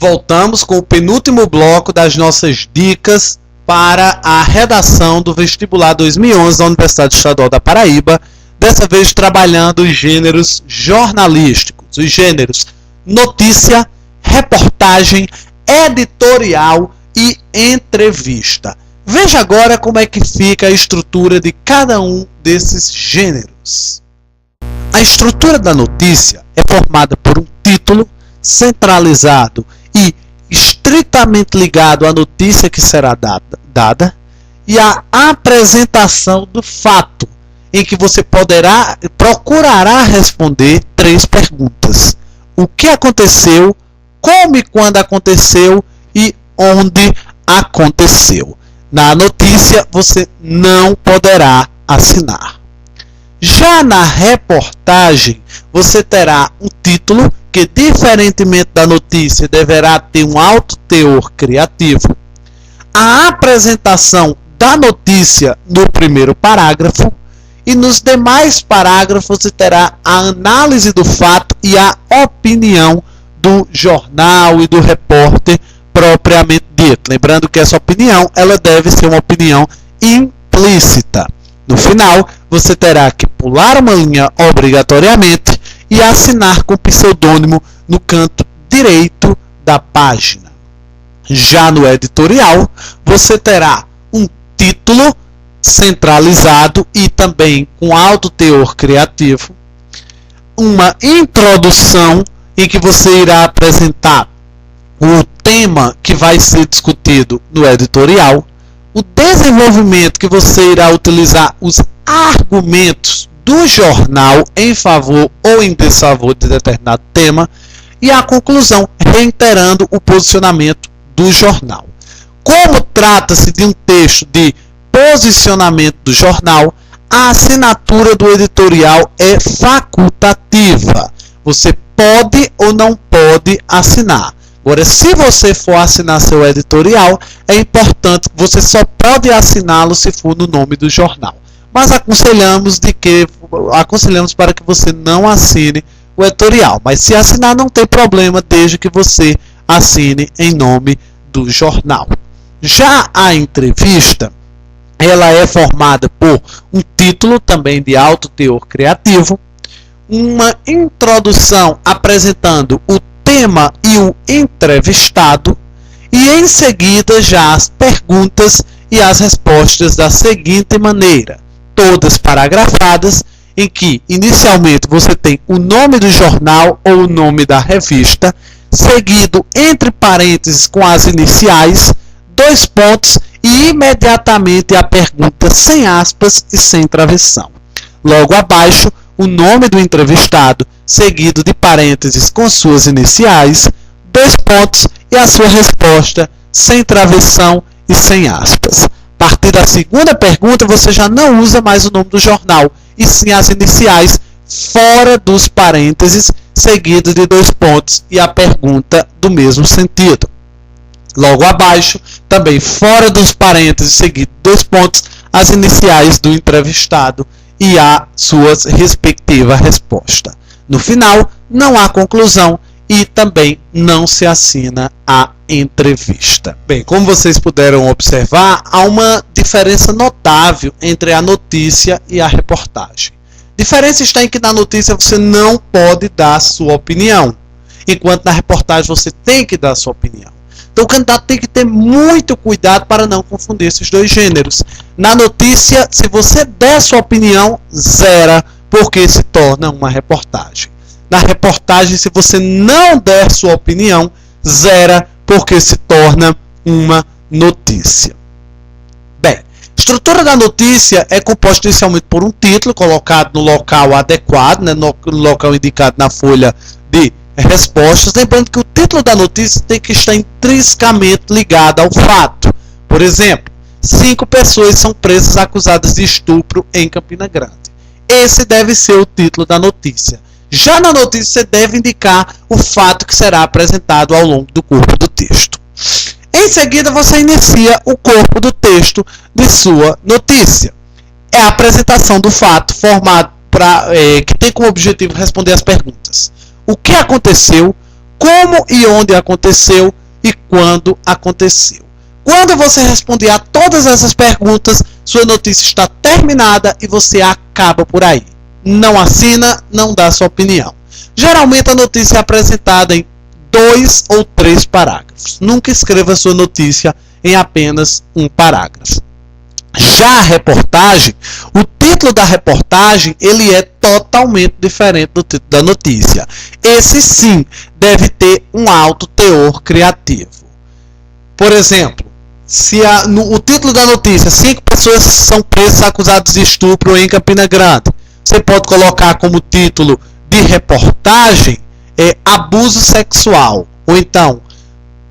Voltamos com o penúltimo bloco das nossas dicas para a redação do vestibular 2011 da Universidade Estadual da Paraíba, dessa vez trabalhando os gêneros jornalísticos, os gêneros notícia, reportagem, editorial e entrevista. Veja agora como é que fica a estrutura de cada um desses gêneros. A estrutura da notícia é formada por um título centralizado e estritamente ligado à notícia que será dada e a apresentação do fato, em que você procurará responder 3 perguntas. O que aconteceu, como e quando aconteceu e onde aconteceu. Na notícia você não poderá assinar. Já na reportagem, você terá um título que, diferentemente da notícia, deverá ter um alto teor criativo, a apresentação da notícia no primeiro parágrafo, e nos demais parágrafos você terá a análise do fato e a opinião do jornal e do repórter propriamente dito. Lembrando que essa opinião ela deve ser uma opinião implícita. No final, você terá que pular uma linha obrigatoriamente e assinar com pseudônimo no canto direito da página. Já no editorial, você terá um título centralizado e também com alto teor criativo, uma introdução em que você irá apresentar o tema que vai ser discutido no editorial, o desenvolvimento que você irá utilizar os argumentos do jornal em favor ou em desfavor de determinado tema e a conclusão, reiterando o posicionamento do jornal. Como trata-se de um texto de posicionamento do jornal, a assinatura do editorial é facultativa. Você pode ou não pode assinar. Agora, se você for assinar seu editorial, é importante, você só pode assiná-lo se for no nome do jornal. Mas aconselhamos para que você não assine o editorial. Mas se assinar não tem problema, desde que você assine em nome do jornal. Já a entrevista, ela é formada por um título também de alto teor criativo, uma introdução apresentando o tema e o entrevistado, e em seguida já as perguntas e as respostas da seguinte maneira, todas paragrafadas, em que inicialmente você tem o nome do jornal ou o nome da revista, seguido entre parênteses com as iniciais, 2 pontos e imediatamente a pergunta sem aspas e sem travessão. Logo abaixo, o nome do entrevistado, seguido de parênteses com suas iniciais, 2 pontos e a sua resposta sem travessão e sem aspas. A partir da segunda pergunta, você já não usa mais o nome do jornal, e sim as iniciais fora dos parênteses, seguido de 2 pontos e a pergunta do mesmo sentido. Logo abaixo, também fora dos parênteses, seguido de 2 pontos, as iniciais do entrevistado e a sua respectiva resposta. No final, não há conclusão e também não se assina a entrevista. Bem, como vocês puderam observar, há uma diferença notável entre a notícia e a reportagem. A diferença está em que na notícia você não pode dar sua opinião, enquanto na reportagem você tem que dar sua opinião. Então o candidato tem que ter muito cuidado para não confundir esses 2 gêneros. Na notícia, se você der sua opinião, zera, porque se torna uma reportagem. Na reportagem, se você não der sua opinião, zera, porque se torna uma notícia. Bem, a estrutura da notícia é composta inicialmente por um título colocado no local adequado, no local indicado na folha de respostas. Lembrando que o título da notícia tem que estar intrinsecamente ligado ao fato. Por exemplo, 5 pessoas são presas acusadas de estupro em Campina Grande. Esse deve ser o título da notícia. Já na notícia você deve indicar o fato que será apresentado ao longo do corpo do texto. Em seguida você inicia o corpo do texto de sua notícia. É a apresentação do fato formado que tem como objetivo responder as perguntas. O que aconteceu, como e onde aconteceu e quando aconteceu. Quando você responder a todas essas perguntas, sua notícia está terminada e você acaba por aí. Não assina, não dá sua opinião. Geralmente a notícia é apresentada em 2 ou 3 parágrafos. Nunca escreva sua notícia em apenas um parágrafo. Já a reportagem, o título da reportagem, ele é totalmente diferente do título da notícia. Esse sim deve ter um alto teor criativo. Por exemplo, se o título da notícia, 5 pessoas são presas acusadas de estupro em Campina Grande, você pode colocar como título de reportagem abuso sexual, ou então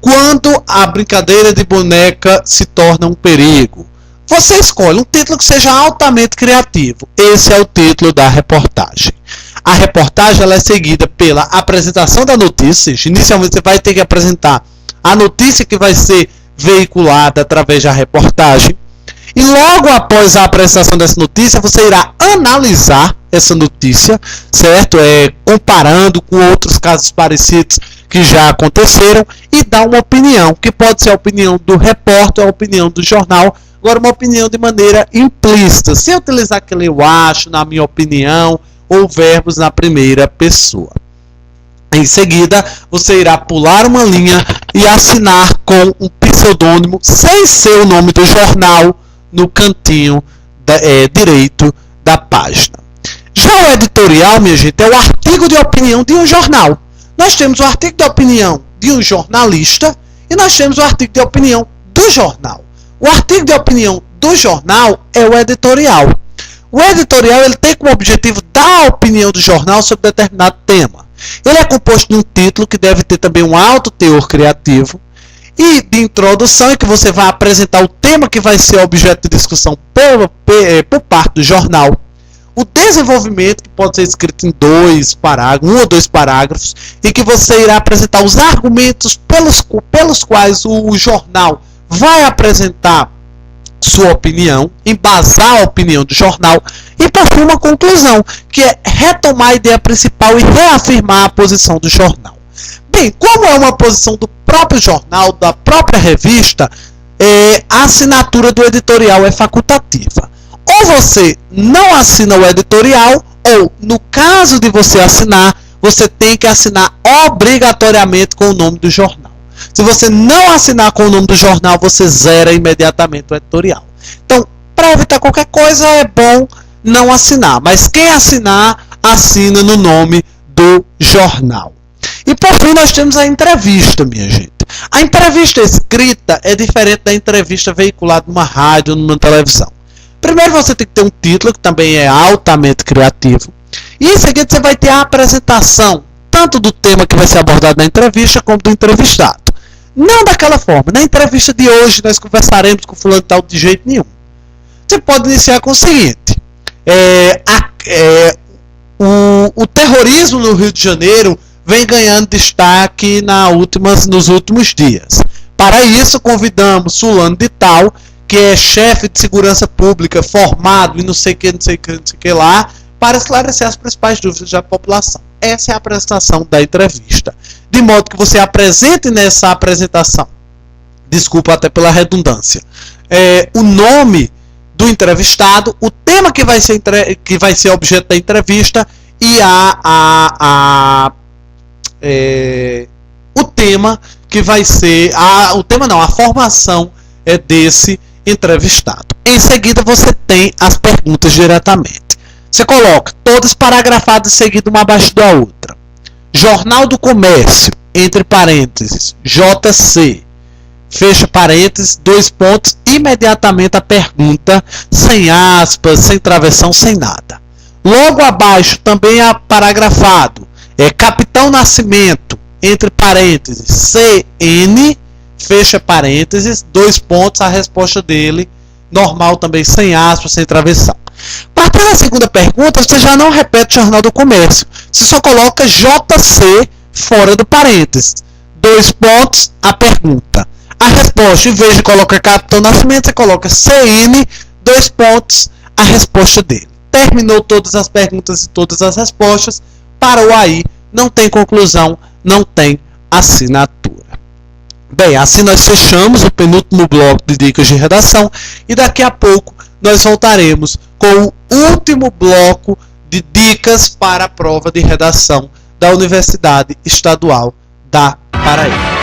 quando a brincadeira de boneca se torna um perigo. Você escolhe um título que seja altamente criativo. Esse é o título da reportagem. A reportagem ela é seguida pela apresentação da notícia. Inicialmente você vai ter que apresentar a notícia que vai ser veiculada através da reportagem. E logo após a apresentação dessa notícia, você irá analisar essa notícia, certo? Comparando com outros casos parecidos que já aconteceram e dar uma opinião, que pode ser a opinião do repórter, a opinião do jornal, agora uma opinião de maneira implícita, sem utilizar aquele eu acho, na minha opinião, ou verbos na primeira pessoa. Em seguida, você irá pular uma linha e assinar com um pseudônimo, sem ser o nome do jornal, no cantinho direito da página. Já o editorial, minha gente, é o artigo de opinião de um jornal. Nós temos o artigo de opinião de um jornalista e nós temos o artigo de opinião do jornal. O artigo de opinião do jornal é o editorial. O editorial ele tem como objetivo dar a opinião do jornal sobre determinado tema. Ele é composto de um título que deve ter também um alto teor criativo e de introdução, em que você vai apresentar o tema que vai ser objeto de discussão por parte do jornal. O desenvolvimento, que pode ser escrito em 1 ou 2 parágrafos, e que você irá apresentar os argumentos pelos quais o jornal vai apresentar sua opinião, embasar a opinião do jornal, e por fim uma conclusão, que é retomar a ideia principal e reafirmar a posição do jornal. Bem, como é uma posição do próprio jornal, da própria revista, a assinatura do editorial é facultativa. Ou você não assina o editorial, ou, no caso de você assinar, você tem que assinar obrigatoriamente com o nome do jornal. Se você não assinar com o nome do jornal, você zera imediatamente o editorial. Então, para evitar qualquer coisa, é bom não assinar. Mas quem assinar, assina no nome do jornal. E por fim, nós temos a entrevista, minha gente. A entrevista escrita é diferente da entrevista veiculada numa rádio ou numa televisão. Primeiro você tem que ter um título, que também é altamente criativo. E em seguida você vai ter a apresentação, tanto do tema que vai ser abordado na entrevista, como do entrevistado. Não daquela forma. Na entrevista de hoje nós conversaremos com fulano tal de jeito nenhum. Você pode iniciar com o seguinte. O terrorismo no Rio de Janeiro vem ganhando destaque nos últimos dias. Para isso, convidamos fulano de tal, que é chefe de segurança pública, formado e não sei o que lá, para esclarecer as principais dúvidas da população. Essa é a apresentação da entrevista. De modo que você apresente nessa apresentação, desculpa até pela redundância, o nome do entrevistado, o tema que vai ser objeto da entrevista e o tema que vai ser a formação desse entrevistado. Em seguida você tem as perguntas diretamente. Você coloca todas paragrafadas seguidas uma abaixo da outra. Jornal do Comércio, entre parênteses, JC, fecha parênteses, 2 pontos, imediatamente a pergunta, sem aspas, sem travessão, sem nada. Logo abaixo também é paragrafado, Capitão Nascimento, entre parênteses, CN, fecha parênteses, 2 pontos, a resposta dele, normal também, sem aspas, sem travessão. Partindo da segunda pergunta, você já não repete o Jornal do Comércio. Você só coloca JC fora do parênteses. 2 pontos, a pergunta. A resposta, em vez de colocar Capitão Nascimento, você coloca CN, 2 pontos, a resposta dele. Terminou todas as perguntas e todas as respostas. Parou aí, não tem conclusão, não tem assinatura. Bem, assim nós fechamos o penúltimo bloco de dicas de redação e daqui a pouco nós voltaremos com o último bloco de dicas para a prova de redação da Universidade Estadual da Paraíba.